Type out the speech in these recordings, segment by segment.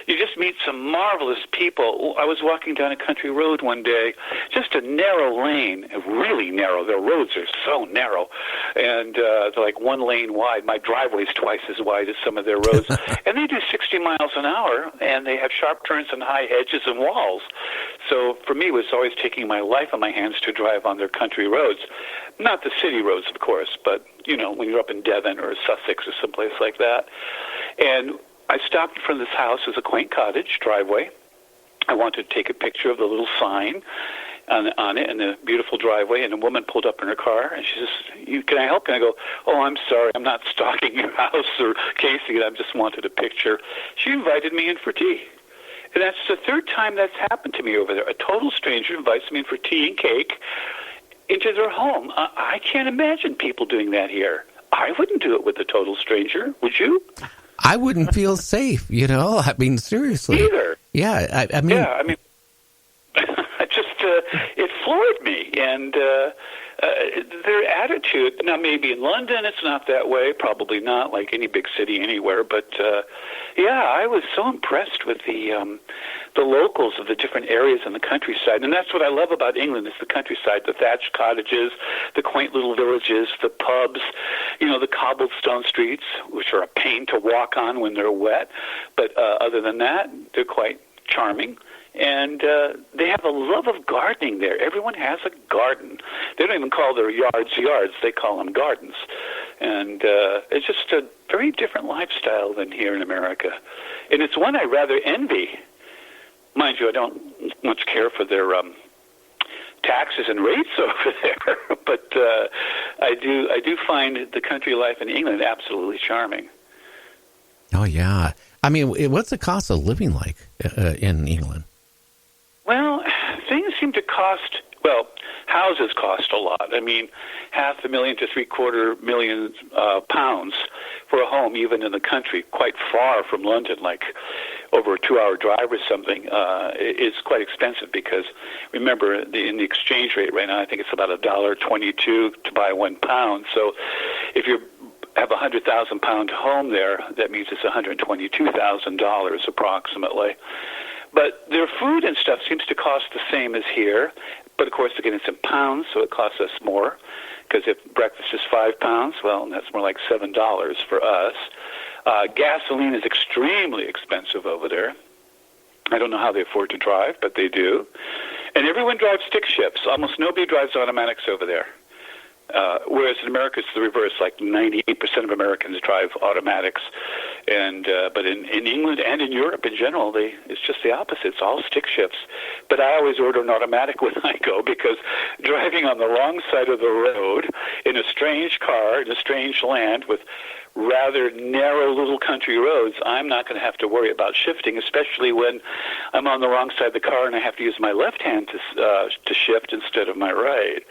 you just meet some marvelous people. I was walking down a country road one day, just a narrow lane, really narrow. Their roads are so narrow, and they're like one lane wide. My driveway's twice as wide as some of their roads, and they do 60 miles an hour, and they have sharp turns and high hedges and walls. So for me, it was always taking my life in my hands to drive on their country roads. Not the city roads, of course, but, when you're up in Devon or Sussex or someplace like that. And I stopped in front of this house. It was a quaint cottage driveway. I wanted to take a picture of the little sign on it in the beautiful driveway, and a woman pulled up in her car, and she says, can I help you? And I go, oh, I'm sorry, I'm not stalking your house or casing it. I just wanted a picture. She invited me in for tea. And that's the third time that's happened to me over there. A total stranger invites me in for tea and cake into their home. I can't imagine people doing that here. I wouldn't do it with a total stranger. Would you? I wouldn't feel safe, I mean, seriously. Either. Yeah, I mean... Yeah, I mean, it floored me. And their attitude, now maybe in London it's not that way, probably not like any big city anywhere, but I was so impressed with the locals of the different areas in the countryside. And that's what I love about England, is the countryside, the thatched cottages, the quaint little villages, the pubs, the cobblestone streets, which are a pain to walk on when they're wet. But other than that, they're quite charming. And they have a love of gardening there. Everyone has a garden. They don't even call their yards, they call them gardens. And it's just a very different lifestyle than here in America. And it's one I rather envy. Mind you, I don't much care for their taxes and rates over there, but I do find the country life in England absolutely charming. Oh, yeah. I mean, what's the cost of living like in England? Well, things seem to cost, houses cost a lot. I mean, $500,000 to £750,000 pounds for a home, even in the country, quite far from London, like over a 2-hour drive or something, is quite expensive because, remember, in the exchange rate right now, I think it's about $1.22 to buy £1. So if you have a £100,000 home there, that means it's $122,000 approximately. But their food and stuff seems to cost the same as here. But, of course, again, it's in pounds, so it costs us more. Because if breakfast is £5, well, that's more like $7 for us. Gasoline is extremely expensive over there. I don't know how they afford to drive, but they do. And everyone drives stick shifts. Almost nobody drives automatics over there. Whereas in America, it's the reverse. Like 98% of Americans drive automatics, but in England and in Europe in general, it's just the opposite. It's all stick shifts. But I always order an automatic when I go, because driving on the wrong side of the road in a strange car in a strange land with rather narrow little country roads, I'm not going to have to worry about shifting, especially when I'm on the wrong side of the car and I have to use my left hand to shift instead of my right.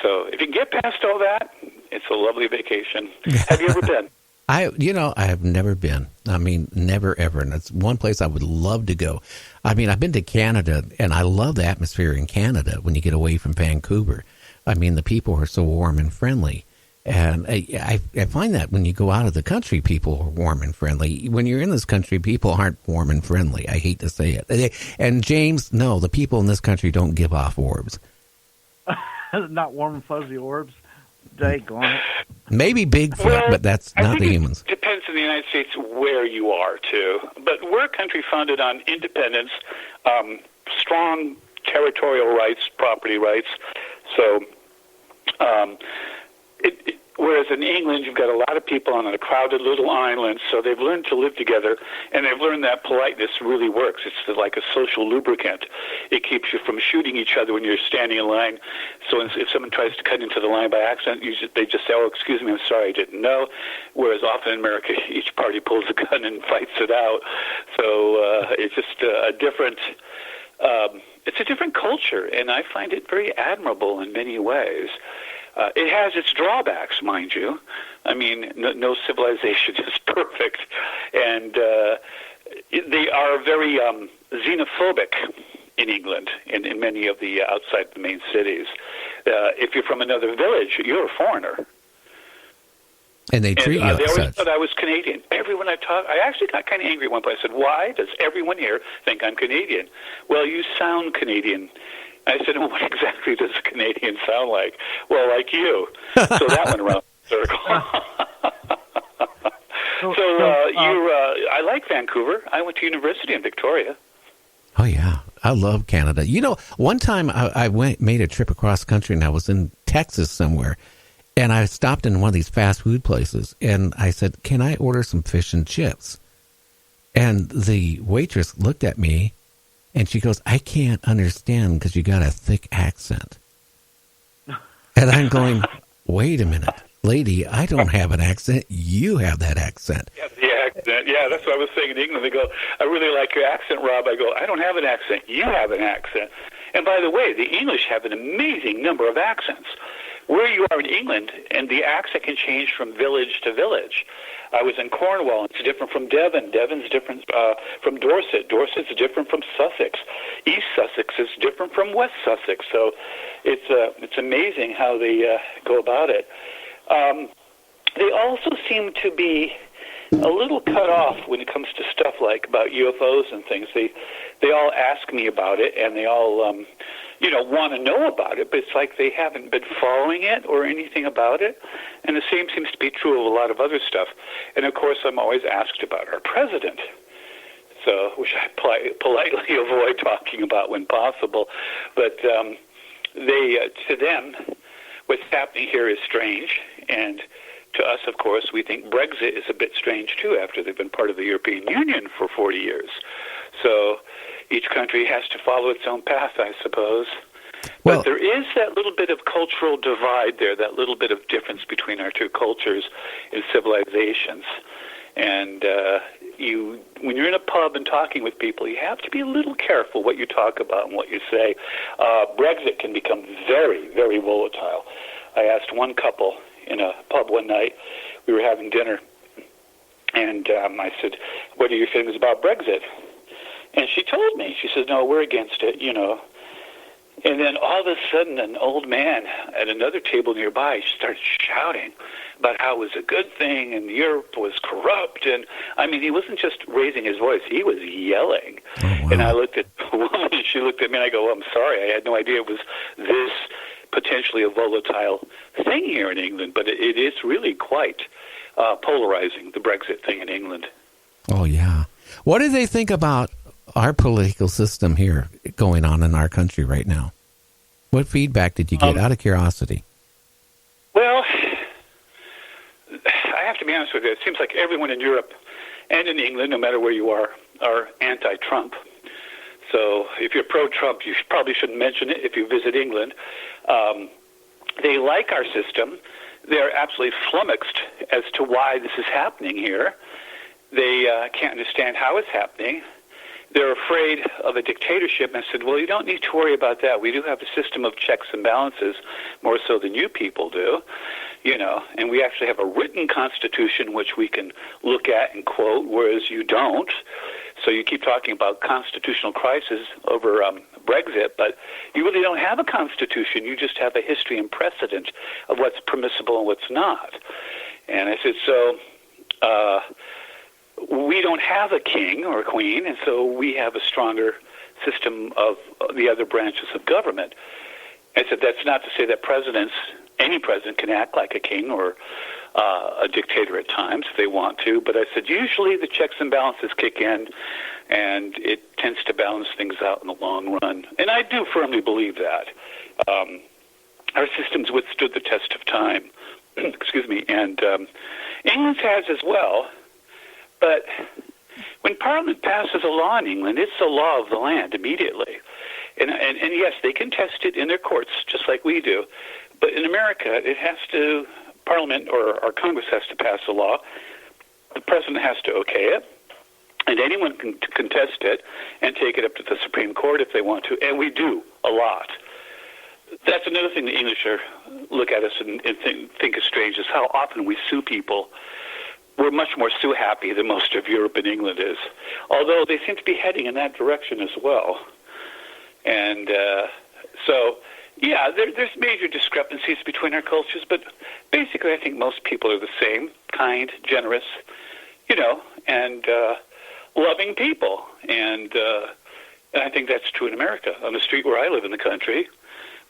So if you can get past all that, it's a lovely vacation. Have you ever been? I have never been. I mean, never, ever. And it's one place I would love to go. I mean, I've been to Canada, and I love the atmosphere in Canada when you get away from Vancouver. I mean, the people are so warm and friendly. And I find that when you go out of the country, people are warm and friendly. When you're in this country, people aren't warm and friendly. I hate to say it. And James, no, the people in this country don't give off orbs. Not warm and fuzzy orbs. Daggone. Maybe Bigfoot, but that's not the humans. It depends in the United States where you are, too. But we're a country founded on independence, strong territorial rights, property rights. So, whereas in England, you've got a lot of people on a crowded little island, so they've learned to live together, and they've learned that politeness really works. It's like a social lubricant. It keeps you from shooting each other when you're standing in line. So if someone tries to cut into the line by accident, they just say, oh, excuse me, I'm sorry, I didn't know. Whereas often in America, each party pulls a gun and fights it out. So it's just a different... it's a different culture, and I find it very admirable in many ways. It has its drawbacks, mind you. I mean, no civilization is perfect, and they are very xenophobic in England and in many of the outside the main cities. If you're from another village, you're a foreigner. And they treat you They like always such. thought I was Canadian. Everyone I talked, I actually got kind of angry at one point. I said, "Why does everyone here think I'm Canadian?" "Well, you sound Canadian." I said, "Well, what exactly does a Canadian sound like?" "Well, like you." So that went around the circle. I like Vancouver. I went to university in Victoria. Oh, yeah. I love Canada. You know, one time I made a trip across country, and I was in Texas somewhere, and I stopped in one of these fast food places, and I said, "Can I order some fish and chips?" And the waitress looked at me, and she goes, "I can't understand because you got a thick accent." And I'm going, "Wait a minute, lady, I don't have an accent. You have that accent." Yeah, the accent. Yeah, that's what I was saying in England. They go, "I really like your accent, Rob." I go, "I don't have an accent. You have an accent." And by the way, the English have an amazing number of accents. Where you are in England, and the accent can change from village to village. I was in Cornwall. It's different from Devon. Devon's different from Dorset. Dorset's different from Sussex. East Sussex is different from West Sussex. So it's amazing how they go about it. They also seem to be a little cut off when it comes to stuff like about UFOs and things. They all ask me about it, and they all want to know about it, but it's like they haven't been following it or anything about it. And the same seems to be true of a lot of other stuff. And of course, I'm always asked about our president, so which I politely avoid talking about when possible. But to them, what's happening here is strange, and to us, of course, we think Brexit is a bit strange too, after they've been part of the European Union for 40 years. So each country has to follow its own path, I suppose. Well, but there is that little bit of cultural divide there, that little bit of difference between our two cultures and civilizations. And when you're in a pub and talking with people, you have to be a little careful what you talk about and what you say. Brexit can become very, very volatile. I asked one couple in a pub one night, we were having dinner, and I said, "What are your feelings about Brexit?" And she told me, she says, "No, we're against it, And then all of a sudden, an old man at another table nearby started shouting about how it was a good thing and Europe was corrupt. And, I mean, he wasn't just raising his voice, he was yelling. Oh, wow. And I looked at the woman, and she looked at me, and I go, "I'm sorry, I had no idea it was this potentially a volatile thing here in England." But it is really quite polarizing, the Brexit thing in England. Oh, yeah. What do they think about our political system here going on in our country right now? What feedback did you get, out of curiosity? Well, I have to be honest with you. It seems like everyone in Europe and in England, no matter where you are anti-Trump. So if you're pro-Trump, you probably shouldn't mention it if you visit England. They like our system. They're absolutely flummoxed as to why this is happening here. They can't understand how it's happening. They're afraid of a dictatorship, and I said, "Well, you don't need to worry about that. We do have a system of checks and balances, more so than you people do, and we actually have a written constitution which we can look at and quote, whereas you don't. So you keep talking about constitutional crisis over Brexit, but you really don't have a constitution. You just have a history and precedent of what's permissible and what's not." And I said, so we don't have a king or a queen, and so we have a stronger system of the other branches of government. I said, that's not to say that any president can act like a king or a dictator at times if they want to, but I said, usually the checks and balances kick in, and it tends to balance things out in the long run. And I do firmly believe that. Our system's withstood the test of time, excuse me, and England's has as well. But when Parliament passes a law in England, it's the law of the land immediately. And yes, they can test it in their courts, just like we do. But in America, Parliament or Congress has to pass a law. The president has to okay it. And anyone can contest it and take it up to the Supreme Court if they want to. And we do a lot. That's another thing the English look at us and think is strange, is how often we sue people. We're much more sue-happy than most of Europe and England is, although they seem to be heading in that direction as well. And so Yeah, there's major discrepancies between our cultures, but basically I think most people are the same, kind, generous, and loving people. And I think that's true in America. On the street where I live in the country,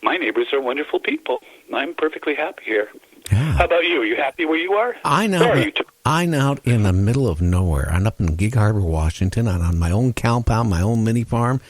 my neighbors are wonderful people. I'm perfectly happy here. Yeah. How about you? Are you happy where you are? I'm out in the middle of nowhere. I'm up in Gig Harbor, Washington. I'm on my own compound, my own mini farm.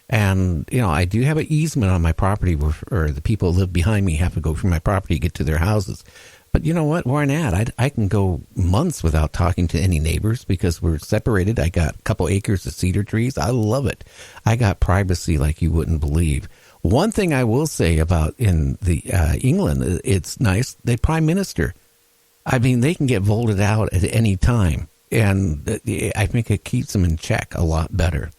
And, I do have an easement on my property where the people who live behind me have to go through my property to get to their houses. But you know what? Where I'm at, I can go months without talking to any neighbors because we're separated. I got a couple acres of cedar trees. I love it. I got privacy like you wouldn't believe. One thing I will say about in the England, it's nice. The prime minister, I mean, they can get voted out at any time. And I think it keeps them in check a lot better.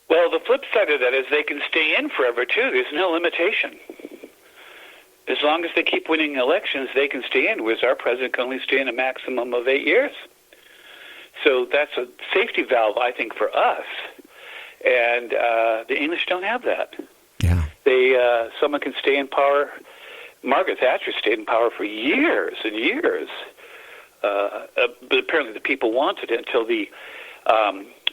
Well, the flip side of that is they can stay in forever, too. There's no limitation. As long as they keep winning elections, they can stay in, whereas our president can only stay in a maximum of 8 years. So that's a safety valve, I think, for us. And the English don't have that. Yeah. Someone can stay in power. Margaret Thatcher stayed in power for years and years. But apparently the people wanted it until the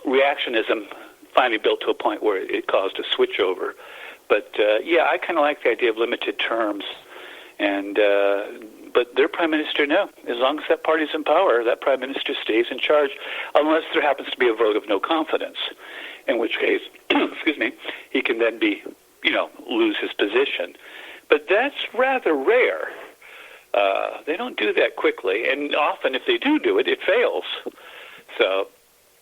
reactionism finally built to a point where it caused a switch over. But, I kind of like the idea of limited terms. And but their prime minister, no. As long as that party's in power, that prime minister stays in charge, unless there happens to be a vote of no confidence, in which case, excuse me, he can then be, lose his position. But that's rather rare. They don't do that quickly, and often if they do it, it fails. So...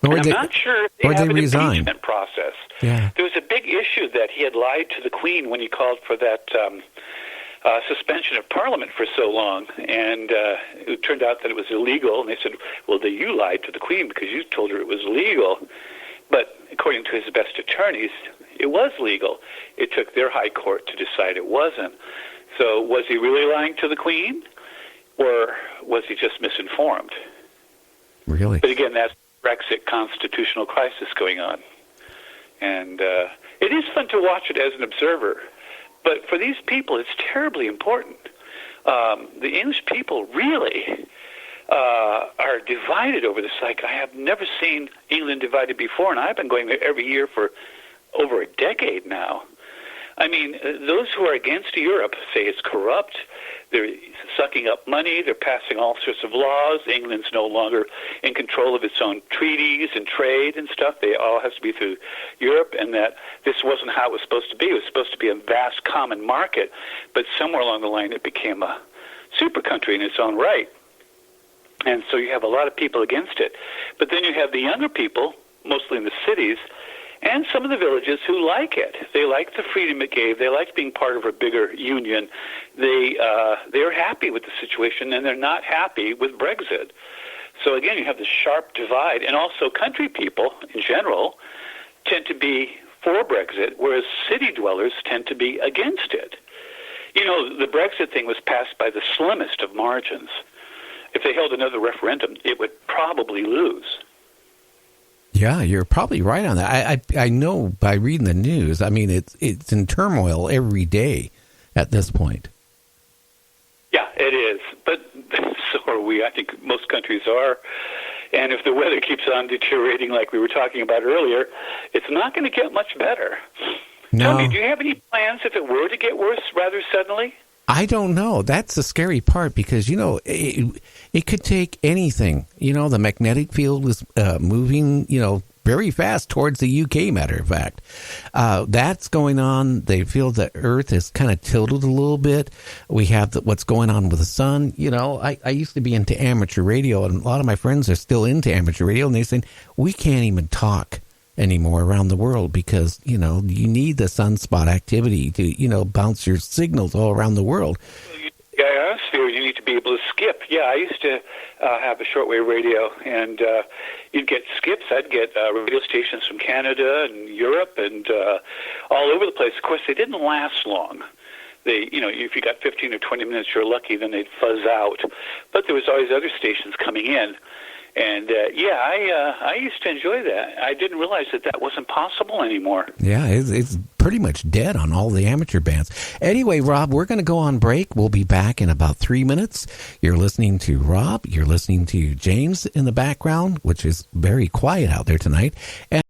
I'm not sure if they have an impeachment process. Yeah. There was a big issue that he had lied to the Queen when he called for that suspension of Parliament for so long, and it turned out that it was illegal, and they said, well, you lied to the Queen because you told her it was legal. But according to his best attorneys, it was legal. It took their high court to decide it wasn't. So was he really lying to the Queen, or was he just misinformed? Really? But again, that's Brexit constitutional crisis going on. And it is fun to watch it as an observer. But for these people, it's terribly important. The English people really are divided over this. Like, I have never seen England divided before, and I've been going there every year for over a decade now. I mean, those who are against Europe say it's corrupt. They're sucking up money. They're passing all sorts of laws. England's no longer in control of its own treaties and trade and stuff. They all has to be through Europe, and that this wasn't how it was supposed to be. It was supposed to be a vast common market, but somewhere along the line it became a super country in its own right. And so you have a lot of people against it. But then you have the younger people, mostly in the cities, and some of the villages who like it. They like the freedom it gave. They like being part of a bigger union. They're happy with the situation, and they're not happy with Brexit. So again, you have this sharp divide, and also country people in general tend to be for Brexit, whereas city dwellers tend to be against it. The Brexit thing was passed by the slimmest of margins. If they held another referendum, it would probably lose. Yeah, you're probably right on that. I know by reading the news. I mean, it's in turmoil every day at this point. Yeah, it is. But so are we. I think most countries are. And if the weather keeps on deteriorating like we were talking about earlier, it's not going to get much better. No. Tell me, do you have any plans if it were to get worse rather suddenly? I don't know. That's the scary part because, it could take anything. The magnetic field is moving, very fast towards the UK, matter of fact. That's going on. They feel the Earth is kind of tilted a little bit. We have what's going on with the sun. I used to be into amateur radio, and a lot of my friends are still into amateur radio, and they say, we can't even talk anymore around the world because, you need the sunspot activity to, bounce your signals all around the world. Yeah, ionosphere, you need to be able to skip. Yeah, I used to have a shortwave radio, and you'd get skips. I'd get radio stations from Canada and Europe and all over the place. Of course, they didn't last long. If you got 15 or 20 minutes, you're lucky, then they'd fuzz out. But there was always other stations coming in. And I used to enjoy that. I didn't realize that wasn't possible anymore. Yeah, it's pretty much dead on all the amateur bands. Anyway, Rob, we're going to go on break. We'll be back in about 3 minutes. You're listening to Rob. You're listening to James in the background, which is very quiet out there tonight. And